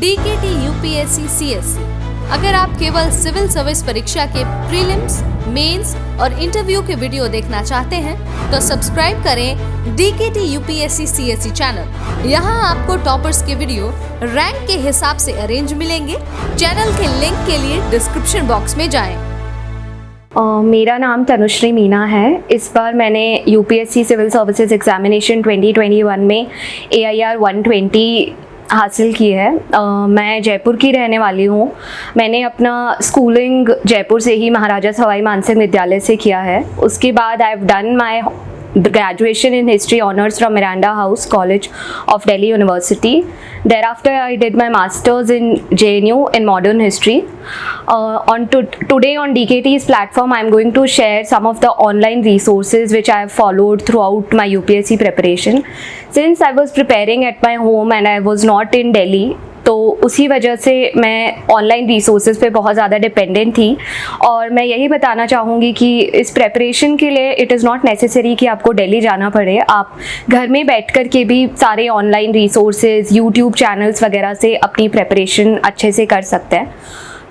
DKT UPSC CSC। अगर आप केवल सिविल सर्विस परीक्षा के प्रीलिम्स, मेंस और इंटरव्यू के वीडियो देखना चाहते हैं तो सब्सक्राइब करें DKT UPSC CSC चैनल। यहाँ आपको टॉपर्स के वीडियो रैंक के हिसाब से अरेंज मिलेंगे। चैनल के लिंक के लिए डिस्क्रिप्शन बॉक्स में जाएं। मेरा नाम तनुश्री मीना है। इस बार मैंने यूपीएससी सिविल सर्विसेज एग्जामिनेशन 2021 में AIR 120 हासिल की है। मैं जयपुर की रहने वाली हूँ। मैंने अपना स्कूलिंग जयपुर से ही महाराजा सवाई मानसिंह विद्यालय से किया है। उसके बाद I have done my graduation in history honors from Miranda House College of Delhi University. Thereafter I did my masters in JNU in modern history. Today on DKT's platform I am going to share some of the online resources which I have followed throughout my UPSC preparation. Since I was preparing at my home and I was not in Delhi, तो उसी वजह से मैं online resources पे बहुत ज़्यादा dependent थी। और मैं यही बताना चाहूँगी कि इस प्रेपरेशन के लिए इट इज़ नॉट नेसेसरी कि आपको दिल्ली जाना पड़े। आप घर में बैठ कर के भी सारे ऑनलाइन रिसोर्सेज, यूट्यूब चैनल्स वगैरह से अपनी प्रेपरेशन अच्छे से कर सकते हैं।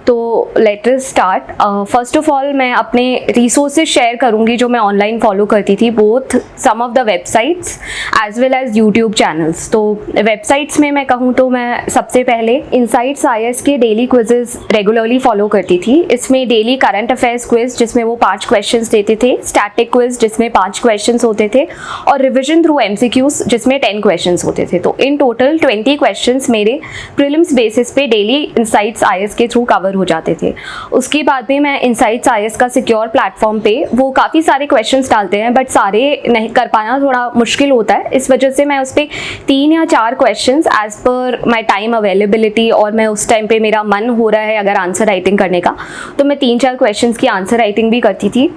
तो let us start. First of all मैं अपने रिसोर्सेज शेयर करूँगी जो मैं ऑनलाइन फॉलो करती थी, both some of the websites as well as YouTube channels. तो वेबसाइट्स में मैं कहूँ तो मैं सबसे पहले इनसाइट्स IAS के डेली क्विजेज रेगुलरली फॉलो करती थी। इसमें डेली करंट अफेयर्स क्विज जिसमें वो 5 क्वेश्चंस देते थे, स्टैटिक क्विज जिसमें 5 क्वेश्चंस होते थे और रिविजन थ्रू MCQs जिसमें 10 क्वेश्चंस होते थे। तो इन टोटल 20 क्वेश्चंस मेरे प्रीलिम्स बेसिस पे डेली इनसाइट्स IAS के थ्रू कवर हो जाते थे। उसके बाद में मैं इनसाइट्स IAS का सिक्योर प्लेटफॉर्म पे वो काफ़ी सारे क्वेश्चंस डालते हैं बट सारे नहीं कर पाना थोड़ा मुश्किल होता है। इस वजह से मैं उस पर 3 या 4 questions as per my time availability और मैं उस टाइम पे मेरा मन हो रहा है अगर आंसर राइटिंग करने का तो मैं 3-4 क्वेश्चंस की आंसर राइटिंग भी करती थी।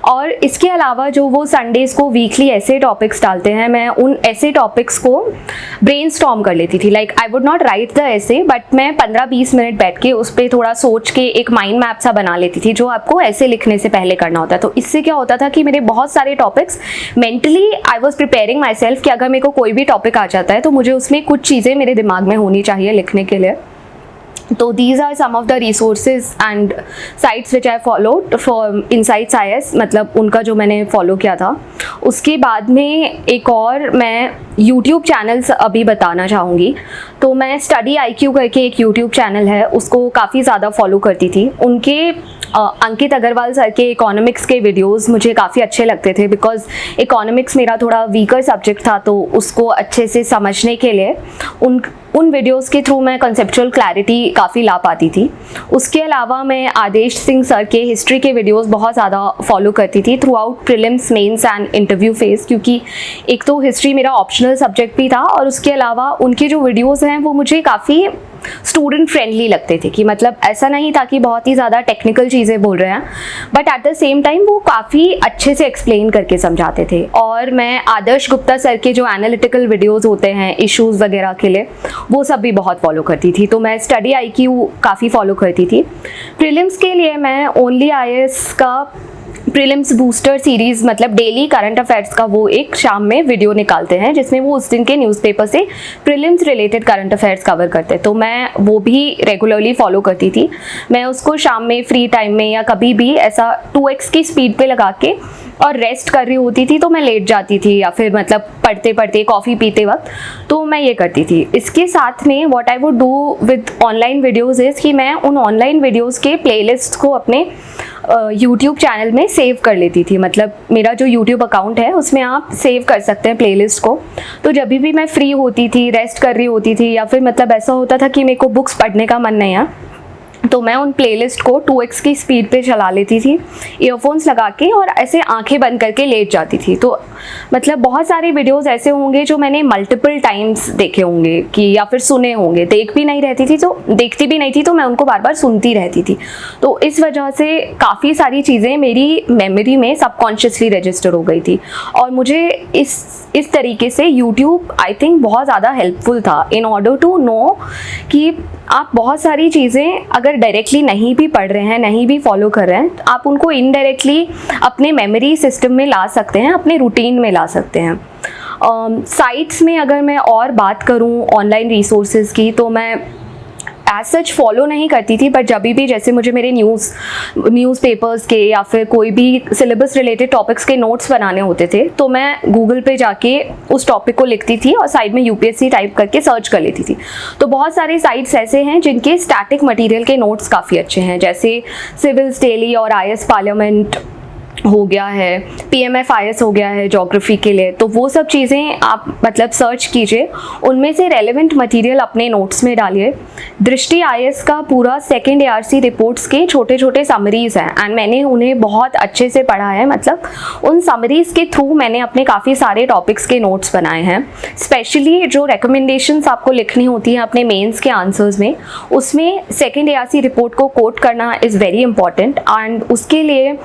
और इसके अलावा जो वो संडेज को वीकली ऐसे टॉपिक्स डालते हैं, मैं उन ऐसे टॉपिक्स को ब्रेनस्टॉर्म कर लेती थी। Like I would not right the ऐसे बट मैं 15-20 मिनट बैठ के उस पर थोड़ा सोच के एक माइंड मैप सा बना लेती थी जो आपको ऐसे लिखने से पहले करना होता है। तो इससे क्या होता था कि मेरे बहुत सारे topics mentally I was preparing my self कि अगर मेरे को कोई भी टॉपिक आ जाता है तो मुझे उसमें कुछ चीज़ें मेरे दिमाग में होनी चाहिए लिखने के लिए। तो these are some of the resources and sites which I followed for Insights IAS, मतलब उनका जो मैंने फॉलो किया था। उसके बाद में एक और मैं YouTube चैनल्स अभी बताना चाहूँगी। तो मैं स्टडी IQ करके एक YouTube चैनल है उसको काफ़ी ज़्यादा फॉलो करती थी। उनके अंकित अग्रवाल सर के इकोनॉमिक्स के वीडियोस मुझे काफ़ी अच्छे लगते थे बिकॉज इकोनॉमिक्स मेरा थोड़ा वीकर सब्जेक्ट था। तो उसको अच्छे से समझने के लिए उन वीडियोस के थ्रू मैं कंसेप्चुअल क्लैरिटी काफ़ी ला पाती थी। उसके अलावा मैं आदेश सिंह सर के हिस्ट्री के वीडियोस बहुत ज़्यादा फॉलो करती थी throughout prelims, mains and interview phase, क्योंकि एक तो हिस्ट्री मेरा ऑप्शनल सब्जेक्ट भी था और उसके अलावा उनके जो वीडियोस हैं वो मुझे काफ़ी स्टूडेंट फ्रेंडली लगते थे कि मतलब ऐसा नहीं था कि बहुत ही ज़्यादा टेक्निकल चीज़ें बोल रहे हैं but at the same time वो काफ़ी अच्छे से एक्सप्लेन करके समझाते थे। और मैं आदर्श गुप्ता सर के जो एनालिटिकल वीडियोस होते हैं इश्यूज़ वगैरह के लिए वो सब भी बहुत फॉलो करती थी। तो मैं स्टडी IQ काफ़ी फॉलो करती थी। प्रीलिम्स के लिए मैं ओनली IAS का प्रीलिम्स बूस्टर सीरीज़ मतलब डेली करंट अफेयर्स का वो एक शाम में वीडियो निकालते हैं जिसमें वो उस दिन के न्यूज़पेपर से prelims related current affairs cover करते हैं। तो मैं वो भी रेगुलरली फॉलो करती थी। मैं उसको शाम में फ्री टाइम में या कभी भी ऐसा 2x की स्पीड पे लगा के और रेस्ट कर रही होती थी तो मैं लेट जाती थी या फिर मतलब पढ़ते पढ़ते कॉफ़ी पीते वक्त, तो मैं ये करती थी। इसके साथ में what I would do with online videos is कि मैं उन ऑनलाइन वीडियोज़ के प्लेलिस्ट को अपने यूट्यूब चैनल में सेव कर लेती थी। मतलब मेरा जो यूट्यूब अकाउंट है उसमें आप सेव कर सकते हैं प्लेलिस्ट को। तो जब भी मैं फ्री होती थी, रेस्ट कर रही होती थी या फिर मतलब ऐसा होता था कि मेरे को बुक्स पढ़ने का मन नहीं है तो मैं उन प्लेलिस्ट को 2x की स्पीड पे चला लेती थी ईयरफोन्स लगा के और ऐसे आंखें बंद करके लेट जाती थी। तो मतलब बहुत सारे वीडियोस ऐसे होंगे जो मैंने मल्टीपल टाइम्स देखे होंगे कि या फिर सुने होंगे। देख भी नहीं रहती थी तो देखती भी नहीं थी तो मैं उनको बार बार सुनती रहती थी। तो इस वजह से काफ़ी सारी चीज़ें मेरी मेमोरी में सबकॉन्शियसली रजिस्टर हो गई थी और मुझे इस तरीके से यूट्यूब आई थिंक बहुत ज़्यादा हेल्पफुल था इन ऑर्डर टू नो कि आप बहुत सारी चीज़ें अगर डायरेक्टली नहीं भी पढ़ रहे हैं, नहीं भी फॉलो कर रहे हैं, तो आप उनको इनडायरेक्टली अपने मेमोरी सिस्टम में ला सकते हैं, अपने रूटीन में ला सकते हैं। साइट्स में अगर मैं और बात करूं ऑनलाइन रिसोर्सेज की तो मैं एज सच फॉलो नहीं करती थी, बट जब भी जैसे मुझे मेरे न्यूज़पेपर्स के या फिर कोई भी सिलेबस रिलेटेड टॉपिक्स के नोट्स बनाने होते थे तो मैं गूगल पे जाके उस टॉपिक को लिखती थी और साइड में यूपीएससी टाइप करके सर्च कर लेती थी। तो बहुत सारे साइट्स ऐसे हैं जिनके स्टैटिक मटेरियल के नोट्स काफ़ी अच्छे हैं, जैसे सिविल्स डेली और आईएएस पार्लियामेंट हो गया है, PMFIS हो गया है ज्योग्राफी के लिए। तो वो सब चीज़ें आप मतलब सर्च कीजिए, उनमें से रेलेवेंट मटेरियल अपने नोट्स में डालिए। दृष्टि IAS का पूरा सेकेंड ARC रिपोर्ट्स के छोटे छोटे समरीज़ हैं एंड मैंने उन्हें बहुत अच्छे से पढ़ा है। मतलब उन समरीज़ के थ्रू मैंने अपने काफ़ी सारे टॉपिक्स के नोट्स बनाए हैं। स्पेशली जो रिकमेंडेशंस आपको लिखनी होती हैं अपने मेंस के आंसर्स में, उसमें सेकेंड ARC रिपोर्ट को कोट करना इज़ वेरी इंपॉर्टेंट। एंड उसके लिए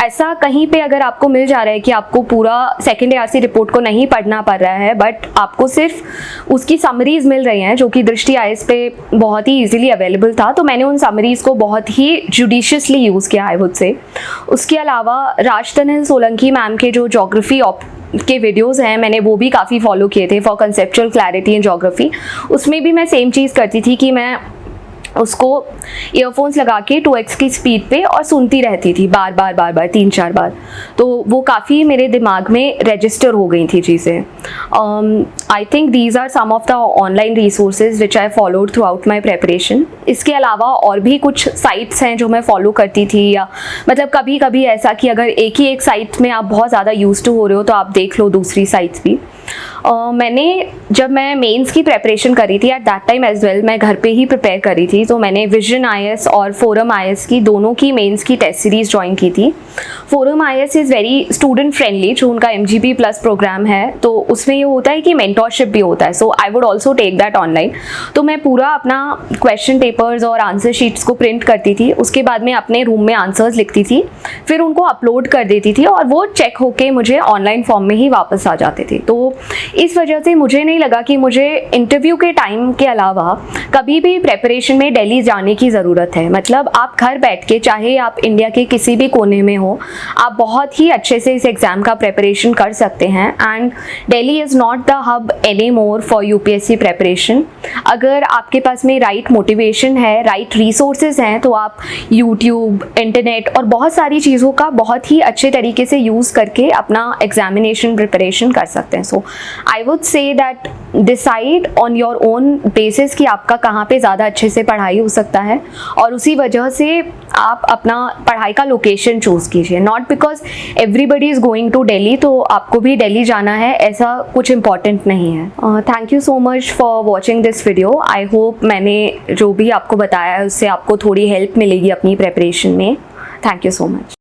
ऐसा कहीं पे अगर आपको मिल जा रहा है कि आपको पूरा सेकेंड ARC रिपोर्ट को नहीं पढ़ना पड़ रहा है, बट आपको सिर्फ उसकी समरीज मिल रही हैं जो कि दृष्टि IAS पे बहुत ही इजीली अवेलेबल था, तो मैंने उन समरीज को बहुत ही जुडिशियसली यूज़ किया आई वुड से। उसके अलावा राजतनल सोलंकी मैम के जो ज्योग्राफी के वीडियोस हैं मैंने वो भी काफ़ी फॉलो किए थे for conceptual clarity in geography. उसमें भी मैं सेम चीज़ करती थी कि मैं उसको ईयरफोन्स लगा के 2x की स्पीड पे और सुनती रहती थी बार बार 3-4 बार, तो वो काफ़ी मेरे दिमाग में रजिस्टर हो गई थी चीज़ें। I think these are some of the online resources which I followed throughout my preparation. इसके अलावा और भी कुछ साइट्स हैं जो मैं फॉलो करती थी, या मतलब कभी कभी ऐसा कि अगर एक ही एक साइट में आप बहुत ज़्यादा यूज टू हो रहे हो तो आप देख लो दूसरी साइट्स भी। मैंने जब मैं मेंस की प्रेपरेशन करी थी at that time as well, मैं घर पे ही प्रिपेयर करी थी, तो मैंने विजन IAS और फोरम IAS की दोनों की मेंस की टेस्ट सीरीज ज्वाइन की थी। Forum IAS is very student friendly, जो उनका MGP प्लस प्रोग्राम है, तो उसमें ये होता है कि मेंटोरशिप भी होता है, so I would also take that online. तो मैं पूरा अपना क्वेश्चन पेपर्स और आंसर शीट्स को प्रिंट करती थी, उसके बाद में अपने रूम में आंसर्स लिखती थी, फिर उनको अपलोड कर देती थी और वो चेक होके मुझे ऑनलाइन फॉर्म में ही वापस आ जाते थे। तो इस वजह से मुझे नहीं लगा कि मुझे इंटरव्यू के टाइम के अलावा कभी भी प्रेपरेशन में दिल्ली जाने की ज़रूरत है। मतलब आप घर बैठ के, चाहे आप इंडिया के किसी भी कोने में हो, आप बहुत ही अच्छे से इस एग्ज़ाम का प्रेपरेशन कर सकते हैं। And Delhi is not the hub any more for UPSC preparation. अगर आपके पास में राइट मोटिवेशन है, राइट रिसोर्सेज हैं, तो आप यूट्यूब, इंटरनेट और बहुत सारी चीज़ों का बहुत ही अच्छे तरीके से यूज़ करके अपना एग्जामिनेशन प्रिपरेशन कर सकते हैं। So I would say that decide on your own basis कि आपका कहाँ पे ज़्यादा अच्छे से पढ़ाई हो सकता है, और उसी वजह से आप अपना पढ़ाई का लोकेशन चूज़ कीजिए। Not because everybody is going to Delhi तो आपको भी दिल्ली जाना है, ऐसा कुछ इम्पॉर्टेंट नहीं है। Thank you so much for watching this video. I hope मैंने जो भी आपको बताया है उससे आपको थोड़ी हेल्प मिलेगी अपनी प्रेपरेशन में। Thank you so much.